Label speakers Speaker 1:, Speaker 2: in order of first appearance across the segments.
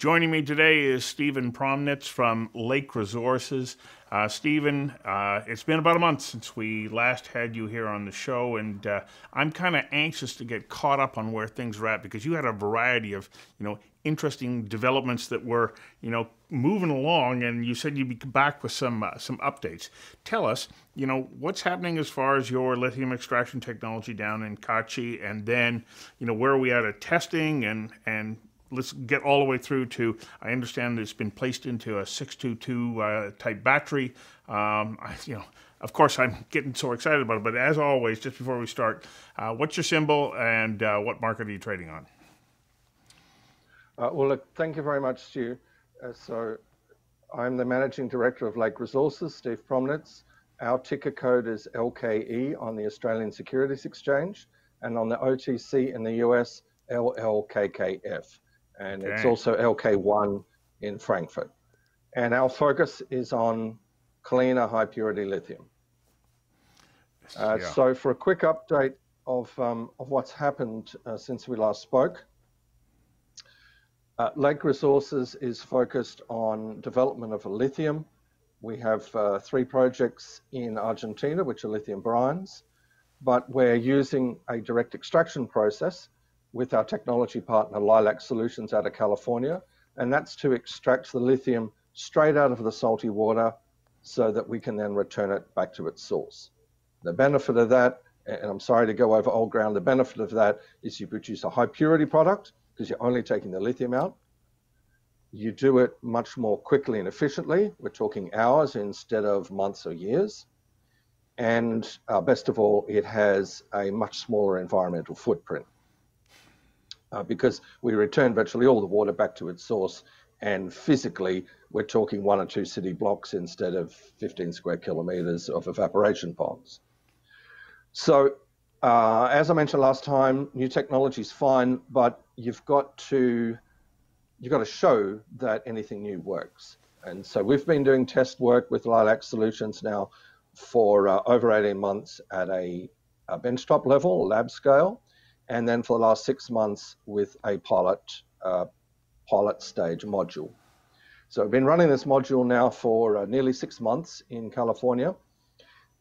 Speaker 1: Joining me today is Stephen Promnitz from Lake Resources. Stephen, it's been about a month since we last had you here on the show, and I'm kind of anxious to get caught up on where things are at because you had a variety of, interesting developments that were, moving along, and you said you'd be back with some updates. Tell us, what's happening as far as your lithium extraction technology down in Kachi, and then, where are we at testing and let's get all the way through to, I understand that it's been placed into a 622 type battery. Of course, I'm getting so excited about it, but as always, just before we start, what's your symbol and what market are you trading on?
Speaker 2: Well, look, thank you very much, Stu. So I'm the Managing Director of Lake Resources, Steve Promnitz. Our ticker code is LKE on the Australian Securities Exchange, and on the OTC in the US, LLKKF. And It's also LK1 in Frankfurt. And our focus is on cleaner, high purity lithium. So for a quick update of what's happened since we last spoke, Lake Resources is focused on development of a lithium. We have 3 projects in Argentina, which are lithium brines, but we're using a direct extraction process with our technology partner Lilac Solutions out of California, and that's to extract the lithium straight out of the salty water so that we can then return it back to its source. The benefit of that, and I'm sorry to go over old ground, the benefit of that is you produce a high purity product because you're only taking the lithium out. You do it much more quickly and efficiently. We're talking hours instead of months or years. And best of all, it has a much smaller environmental footprint. Because we return virtually all the water back to its source, and physically we're talking 1 or 2 city blocks instead of 15 square kilometers of evaporation ponds. So as I mentioned last time, new technology is fine, but you've got to show that anything new works. And so we've been doing test work with Lilac Solutions now for over 18 months at a benchtop level, lab scale. And then for the last 6 months with a pilot stage module. So I've been running this module now for nearly 6 months in California,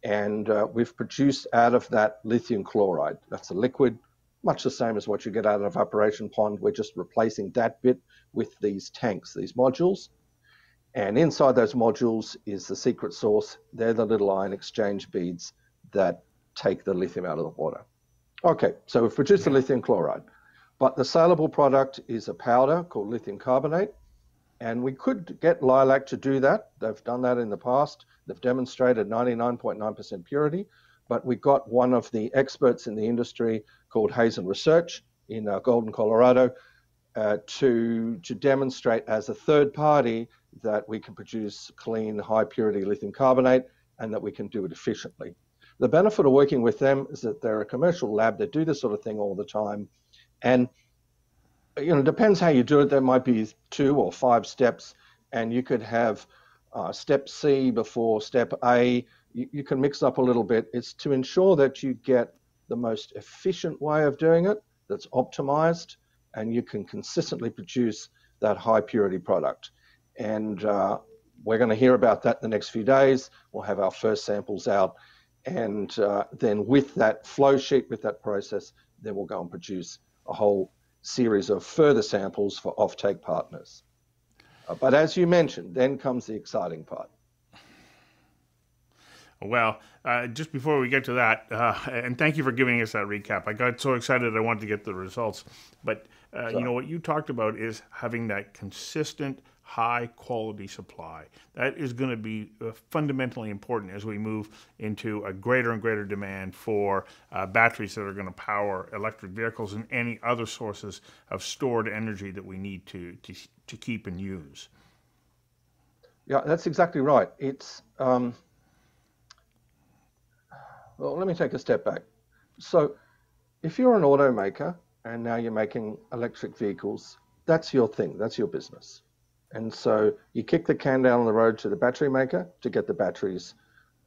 Speaker 2: and we've produced out of that lithium chloride. That's a liquid, much the same as what you get out of an evaporation pond. We're just replacing that bit with these tanks, these modules. And inside those modules is the secret sauce. They're the little ion exchange beads that take the lithium out of the water. Okay, so we've produced the lithium chloride, but the saleable product is a powder called lithium carbonate, and we could get Lilac to do that. They've done that in the past. They've demonstrated 99.9% purity, but we got one of the experts in the industry called Hazen Research in Golden, Colorado, to demonstrate as a third party that we can produce clean, high purity lithium carbonate and that we can do it efficiently. The benefit of working with them is that they're a commercial lab. They do this sort of thing all the time. And, it depends how you do it. There might be 2 or 5 steps, and you could have step C before step A. You can mix up a little bit. It's to ensure that you get the most efficient way of doing it that's optimized, and you can consistently produce that high purity product. And we're going to hear about that in the next few days. We'll have our first samples out. And then with that flow sheet, with that process, then we'll go and produce a whole series of further samples for offtake partners. But as you mentioned, then comes the exciting part.
Speaker 1: Well, just before we get to that, and thank you for giving us that recap. I got so excited I wanted to get the results. But, what you talked about is having that consistent, high-quality supply. That is going to be fundamentally important as we move into a greater and greater demand for batteries that are going to power electric vehicles and any other sources of stored energy that we need to keep and use.
Speaker 2: Yeah, that's exactly right. It's well, let me take a step back. So if you're an automaker and now you're making electric vehicles, that's your thing, that's your business. And so you kick the can down the road to the battery maker to get the batteries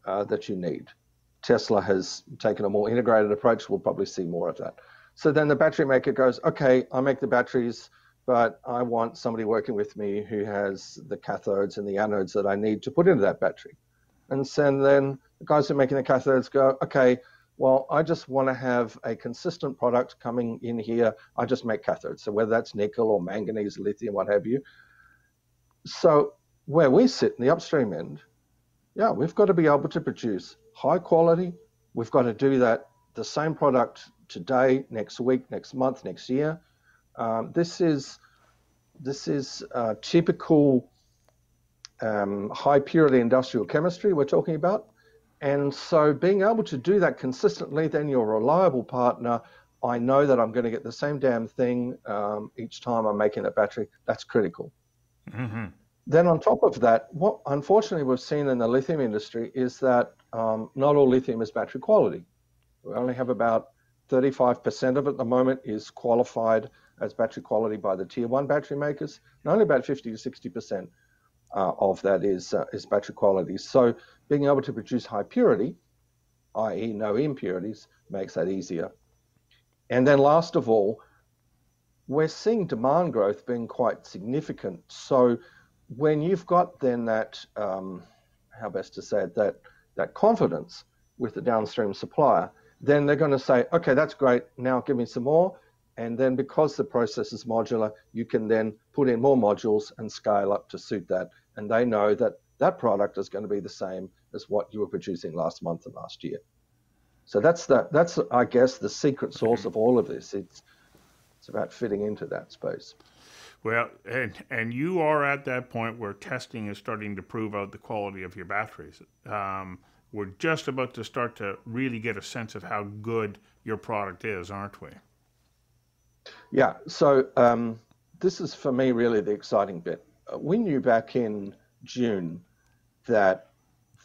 Speaker 2: that you need. Tesla has taken a more integrated approach. We'll probably see more of that. So then the battery maker goes, okay, I make the batteries, but I want somebody working with me who has the cathodes and the anodes that I need to put into that battery. And so then the guys who are making the cathodes go, okay, well, I just want to have a consistent product coming in here. I just make cathodes. So whether that's nickel or manganese, lithium, what have you. So where we sit in the upstream end, yeah, we've got to be able to produce high quality. We've got to do that, the same product today, next week, next month, next year. This is typical high purity industrial chemistry we're talking about. And so being able to do that consistently, then you're a reliable partner. I know that I'm going to get the same damn thing each time I'm making a battery. That's critical.
Speaker 1: Mm-hmm.
Speaker 2: Then on top of that, what unfortunately we've seen in the lithium industry is that not all lithium is battery quality. We only have about 35% of it at the moment is qualified as battery quality by the tier one battery makers, and only about 50 to 60% of that is battery quality. So being able to produce high purity, i.e. no impurities, makes that easier. And then last of all, we're seeing demand growth being quite significant. So when you've got then that, how best to say it, that confidence with the downstream supplier, then they're going to say, okay, that's great, now give me some more. And then because the process is modular, you can then put in more modules and scale up to suit that. And they know that that product is going to be the same as what you were producing last month and last year. So that's I guess the secret sauce of all of this. It's about fitting into that space.
Speaker 1: Well, and you are at that point where testing is starting to prove out the quality of your batteries. We're just about to start to really get a sense of how good your product is, aren't we?
Speaker 2: Yeah, so this is for me really the exciting bit. We knew back in June that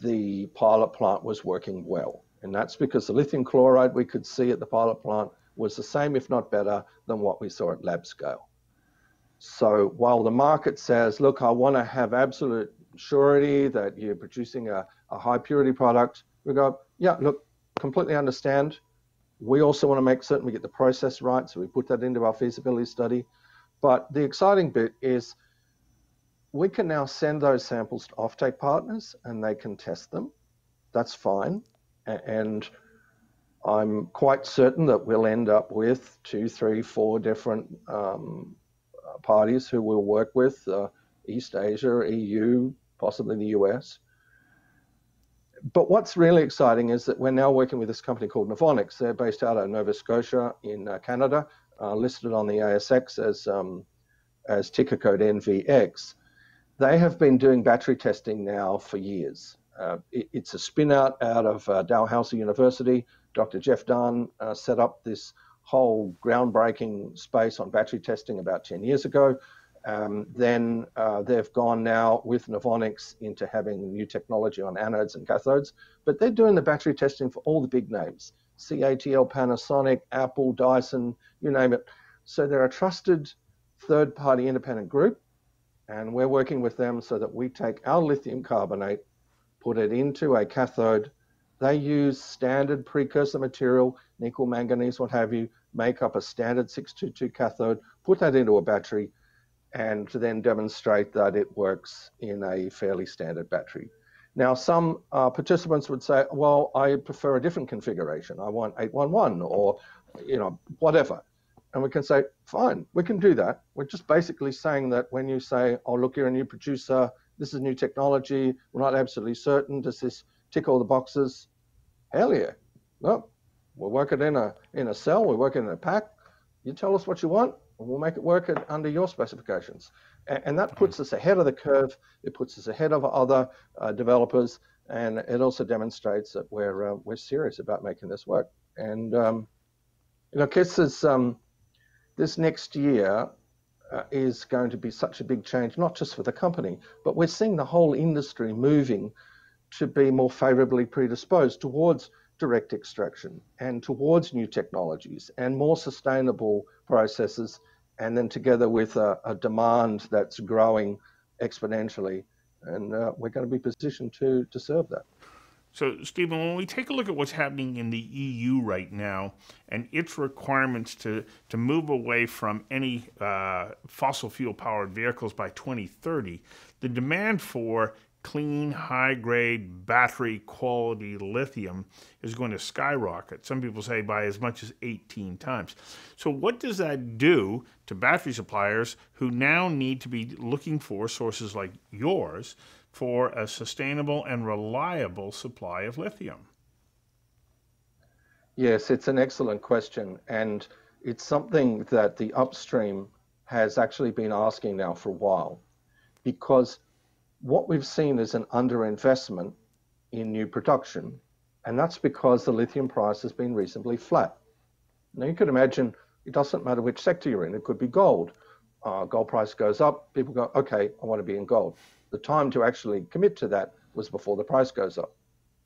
Speaker 2: the pilot plant was working well, and that's because the lithium chloride we could see at the pilot plant was the same, if not better, than what we saw at lab scale. So while the market says, look, I want to have absolute surety that you're producing a high purity product, we go, yeah, look, completely understand. We also want to make certain we get the process right, so we put that into our feasibility study. But the exciting bit is we can now send those samples to offtake partners and they can test them. That's fine. And I'm quite certain that we'll end up with 2, 3, 4 different parties who we'll work with, East Asia, EU, possibly the US. But what's really exciting is that we're now working with this company called Novonix. They're based out of Nova Scotia in Canada, listed on the ASX as ticker code NVX. They have been doing battery testing now for years. It's a spin out of Dalhousie University. Dr. Jeff Dunn set up this whole groundbreaking space on battery testing about 10 years ago. Then they've gone now with Novonix into having new technology on anodes and cathodes, but they're doing the battery testing for all the big names, CATL, Panasonic, Apple, Dyson, you name it. So they're a trusted third-party independent group, and we're working with them so that we take our lithium carbonate, put it into a cathode. They use standard precursor material, nickel, manganese, what have you, make up a standard 622 cathode, put that into a battery, and to then demonstrate that it works in a fairly standard battery. Now, some participants would say, well, I prefer a different configuration. I want 811 or, whatever. And we can say, fine, we can do that. We're just basically saying that when you say, oh, look, you're a new producer, this is new technology, we're not absolutely certain, does this tick all the boxes? Hell yeah. Well, we'll work it in a cell, we'll work it in a pack. You tell us what you want, and we'll make it work under your specifications. And that puts us ahead of the curve. It puts us ahead of other developers, and it also demonstrates that we're serious about making this work. And this next year is going to be such a big change, not just for the company, but we're seeing the whole industry moving to be more favorably predisposed towards direct extraction and towards new technologies and more sustainable processes, and then together with a demand that's growing exponentially, and we're going to be positioned to serve that.
Speaker 1: So, Stephen, when we take a look at what's happening in the EU right now and its requirements to move away from any fossil fuel powered vehicles by 2030, the demand for clean, high grade, battery quality lithium is going to skyrocket. Some people say by as much as 18 times. So, what does that do to battery suppliers who now need to be looking for sources like yours for a sustainable and reliable supply of lithium?
Speaker 2: Yes, it's an excellent question, and it's something that the upstream has actually been asking now for a while, because what we've seen is an underinvestment in new production, and that's because the lithium price has been reasonably flat. Now, you could imagine it doesn't matter which sector you're in, it could be gold. Gold price goes up, people go, okay, I want to be in gold. The time to actually commit to that was before the price goes up.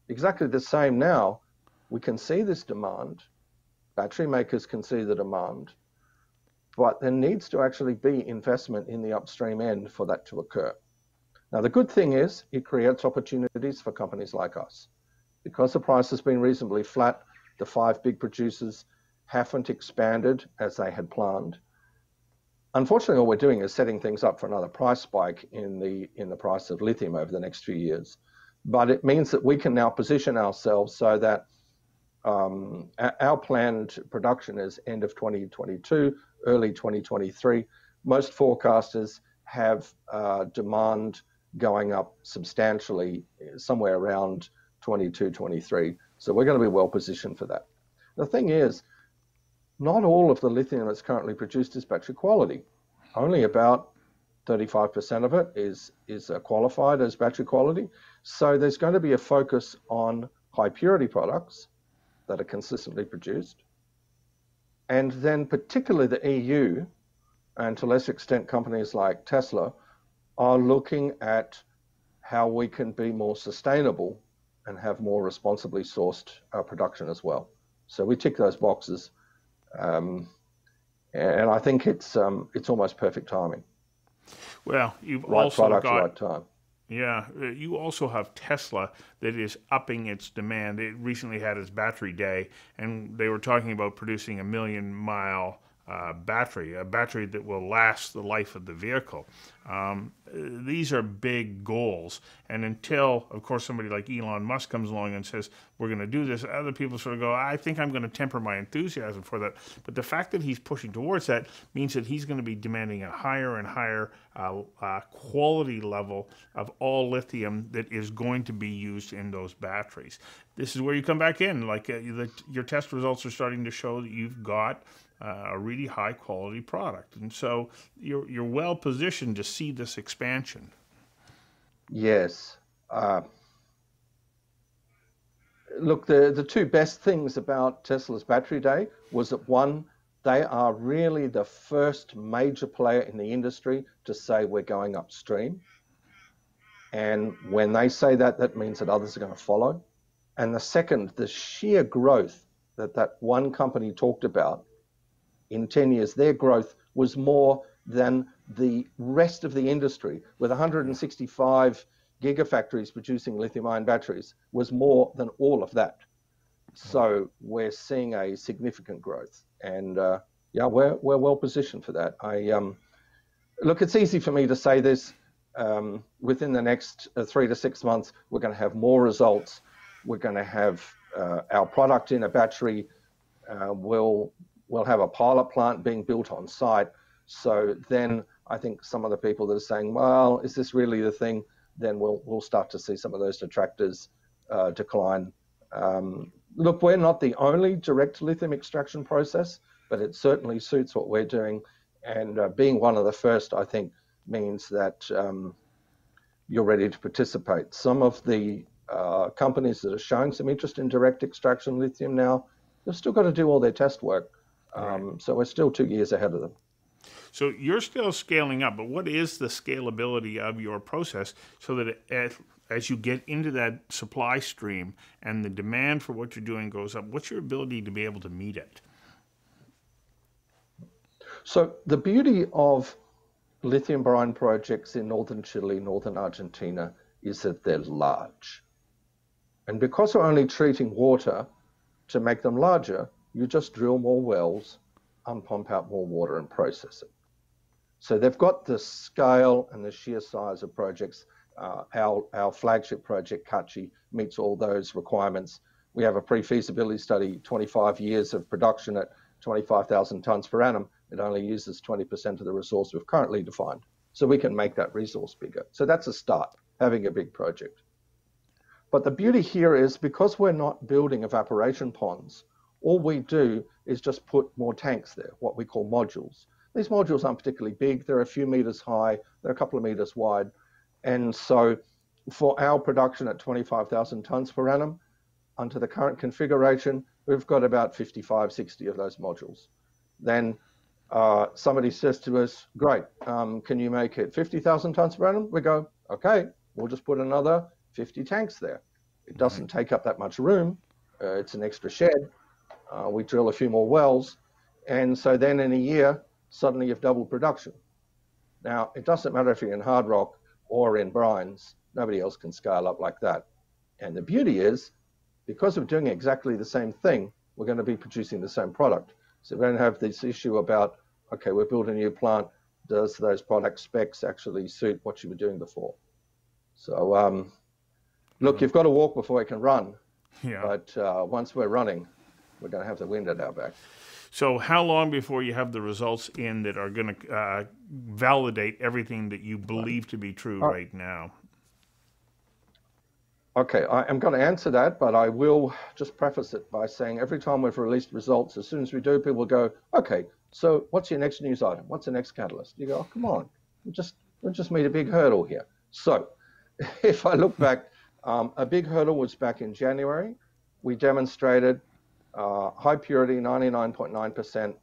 Speaker 2: Exactly the same now, we can see this demand, battery makers can see the demand, but there needs to actually be investment in the upstream end for that to occur. Now, the good thing is it creates opportunities for companies like us. Because the price has been reasonably flat, the 5 big producers haven't expanded as they had planned. Unfortunately, all we're doing is setting things up for another price spike in the price of lithium over the next few years. But it means that we can now position ourselves so that our planned production is end of 2022, early 2023. Most forecasters have demand going up substantially somewhere around 22, 23. So we're going to be well positioned for that. The thing is, not all of the lithium that's currently produced is battery quality. Only about 35% of it is qualified as battery quality. So there's going to be a focus on high purity products that are consistently produced. And then particularly the EU, and to a lesser extent companies like Tesla, are looking at how we can be more sustainable and have more responsibly sourced production as well. So we tick those boxes. And I think it's almost perfect timing.
Speaker 1: Well, you've
Speaker 2: right
Speaker 1: also
Speaker 2: product,
Speaker 1: got
Speaker 2: right time.
Speaker 1: Yeah, you also have Tesla that is upping its demand. It recently had its battery day, and they were talking about producing a 1,000,000-mile battery, a battery that will last the life of the vehicle. These are big goals, and until, of course, somebody like Elon Musk comes along and says, we're going to do this, other people sort of go, I think I'm going to temper my enthusiasm for that. But the fact that he's pushing towards that means that he's going to be demanding a higher and higher quality level of all lithium that is going to be used in those batteries. This is where you come back in. Like your test results are starting to show that you've got a really high quality product, and so you're well positioned to see this expansion.
Speaker 2: Yes. Look, the two best things about Tesla's battery day was that, one, they are really the first major player in the industry to say we're going upstream. And when they say that, that means that others are going to follow. And the second, the sheer growth that one company talked about in 10 years, their growth was more than the rest of the industry, with 165 gigafactories producing lithium-ion batteries, was more than all of that. So we're seeing a significant growth, and yeah, we're well positioned for that. Look, it's easy for me to say this. Within the next 3 to 6 months, we're going to have more results. We're going to have our product in a battery. We'll have a pilot plant being built on site. So then I think some of the people that are saying, well, is this really the thing? Then we'll start to see some of those detractors decline. Look, we're not the only direct lithium extraction process, but it certainly suits what we're doing. And being one of the first, I think, means that you're ready to participate. Some of the companies that are showing some interest in direct extraction lithium now, they've still got to do all their test work. So we're still 2 years ahead of them.
Speaker 1: So you're still scaling up, but what is the scalability of your process so that as you get into that supply stream and the demand for what you're doing goes up, what's your ability to be able to meet it?
Speaker 2: So the beauty of lithium brine projects in northern Chile, northern Argentina, is that they're large. And because we're only treating water to make them larger, you just drill more wells, pump out more water and process it. So they've got the scale and the sheer size of projects. Our flagship project, Kachi, meets all those requirements. We have a pre-feasibility study, 25 years of production at 25,000 tonnes per annum. It only uses 20% of the resource we've currently defined. So we can make that resource bigger. So that's a start, having a big project. But the beauty here is because we're not building evaporation ponds, all we do is just put more tanks there, what we call modules. These modules aren't particularly big. They're a few meters high. They're a couple of meters wide. And so for our production at 25,000 tonnes per annum, under the current configuration, we've got about 55, 60 of those modules. Then somebody says to us, great, can you make it 50,000 tonnes per annum? We go, okay, we'll just put another 50 tanks there. It doesn't take up that much room. It's an extra shed. We drill a few more wells. And so then in a year, suddenly you've doubled production. Now, it doesn't matter if you're in hard rock or in brines. Nobody else can scale up like that. And the beauty is, because we're doing exactly the same thing, we're going to be producing the same product. So we don't have this issue about, okay, we're building a new plant. Does those product specs actually suit what you were doing before? So, look, you've got to walk before you can run.
Speaker 1: Yeah.
Speaker 2: But once we're running, we're going to have the wind at our back.
Speaker 1: So how long before you have the results in that are going to validate everything that you believe to be true right now?
Speaker 2: Okay, I am going to answer that, but I will just preface it by saying every time we've released results, as soon as we do, people go, okay, so what's your next news item? What's the next catalyst? You go, oh, come on, we just made a big hurdle here. So if I look back, a big hurdle was back in January. We demonstrated high purity, 99.9%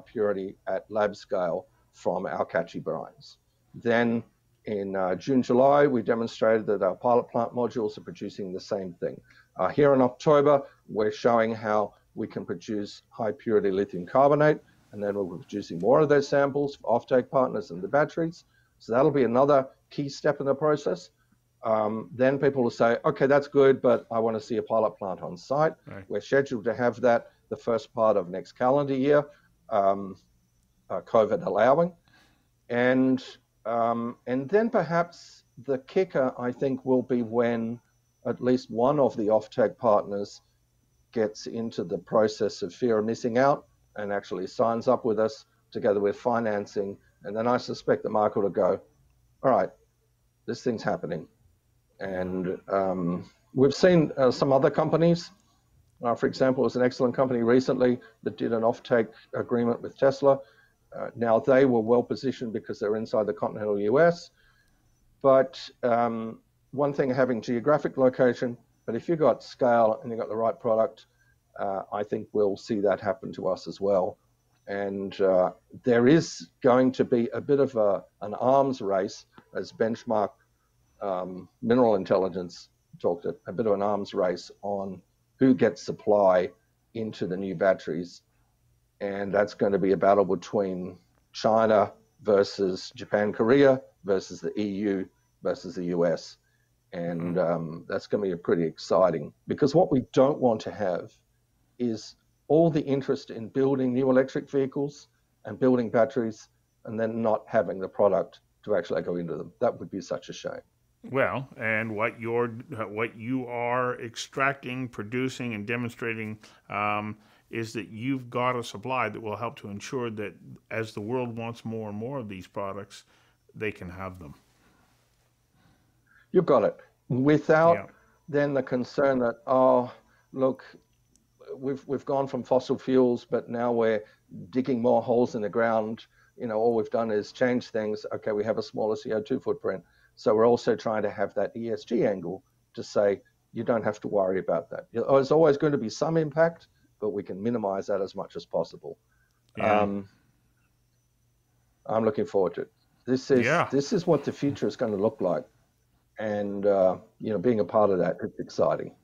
Speaker 2: purity at lab scale from our Kachi brines. Then in June, July, we demonstrated that our pilot plant modules are producing the same thing. Here in October, we're showing how we can produce high purity lithium carbonate, and then we're producing more of those samples for offtake partners and the batteries. So that'll be another key step in the process. Then people will say, okay, that's good, but I want to see a pilot plant on site. Right. We're scheduled to have that the first part of next calendar year, COVID allowing. And then perhaps the kicker, I think, will be when at least one of the offtake partners gets into the process of fear of missing out and actually signs up with us together with financing. And then I suspect the market will go, all right, this thing's happening. And we've seen some other companies. For example, there's an excellent company recently that did an offtake agreement with Tesla. Now, they were well positioned because they're inside the continental US. But one thing, having geographic location, but if you've got scale and you've got the right product, I think we'll see that happen to us as well. And there is going to be a bit of an arms race, as Benchmark Mineral Intelligence talked a bit of an arms race on who gets supply into the new batteries. And that's going to be a battle between China versus Japan, Korea versus the EU versus the US. And that's going to be pretty exciting, because what we don't want to have is all the interest in building new electric vehicles and building batteries and then not having the product to actually go into them. That would be such a shame.
Speaker 1: Well, and what you are extracting, producing, and demonstrating is that you've got a supply that will help to ensure that as the world wants more and more of these products, they can have them.
Speaker 2: You've got it. Without then the concern that, oh, look, we've gone from fossil fuels, but now we're digging more holes in the ground. You know, all we've done is change things. Okay, we have a smaller CO2 footprint. So we're also trying to have that ESG angle to say, you don't have to worry about that. There's always going to be some impact, but we can minimize that as much as possible. Yeah. I'm looking forward to it. This is what the future is going to look like. And, being a part of that, it's exciting.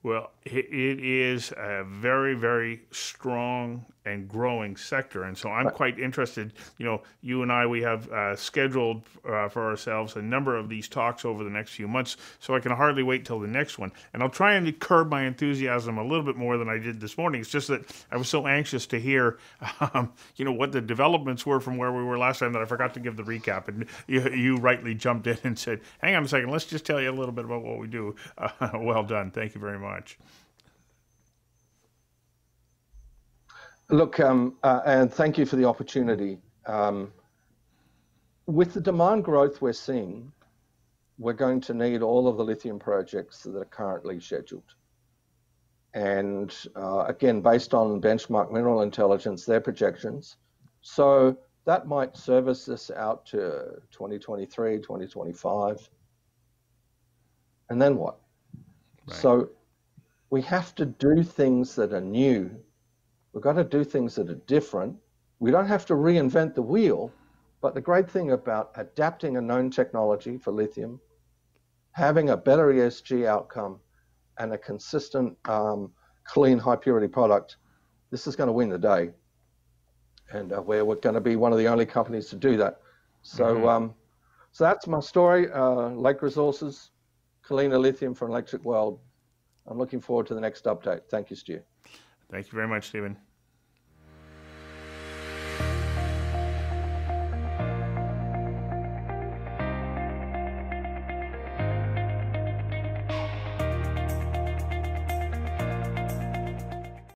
Speaker 1: Well, it is a very, very strong and growing sector. And so I'm quite interested. You and I, we have scheduled for ourselves a number of these talks over the next few months, so I can hardly wait till the next one. And I'll try and curb my enthusiasm a little bit more than I did this morning. It's just that I was so anxious to hear, what the developments were from where we were last time that I forgot to give the recap. And you rightly jumped in and said, hang on a second, let's just tell you a little bit about what we do. Well done. Thank you very much.
Speaker 2: Look, and thank you for the opportunity. With the demand growth we're seeing, we're going to need all of the lithium projects that are currently scheduled. And again, based on benchmark mineral intelligence, their projections. So that might service us out to 2023, 2025. And then what? Right. So we have to do things that are new. We've got to do things that are different. We don't have to reinvent the wheel, but the great thing about adapting a known technology for lithium, having a better ESG outcome, and a consistent, clean, high-purity product, this is going to win the day. And we're going to be one of the only companies to do that. So, so that's my story. Lake Resources, cleaner lithium for an electric world. I'm looking forward to the next update. Thank you, Stu.
Speaker 1: Thank you very much, Stephen.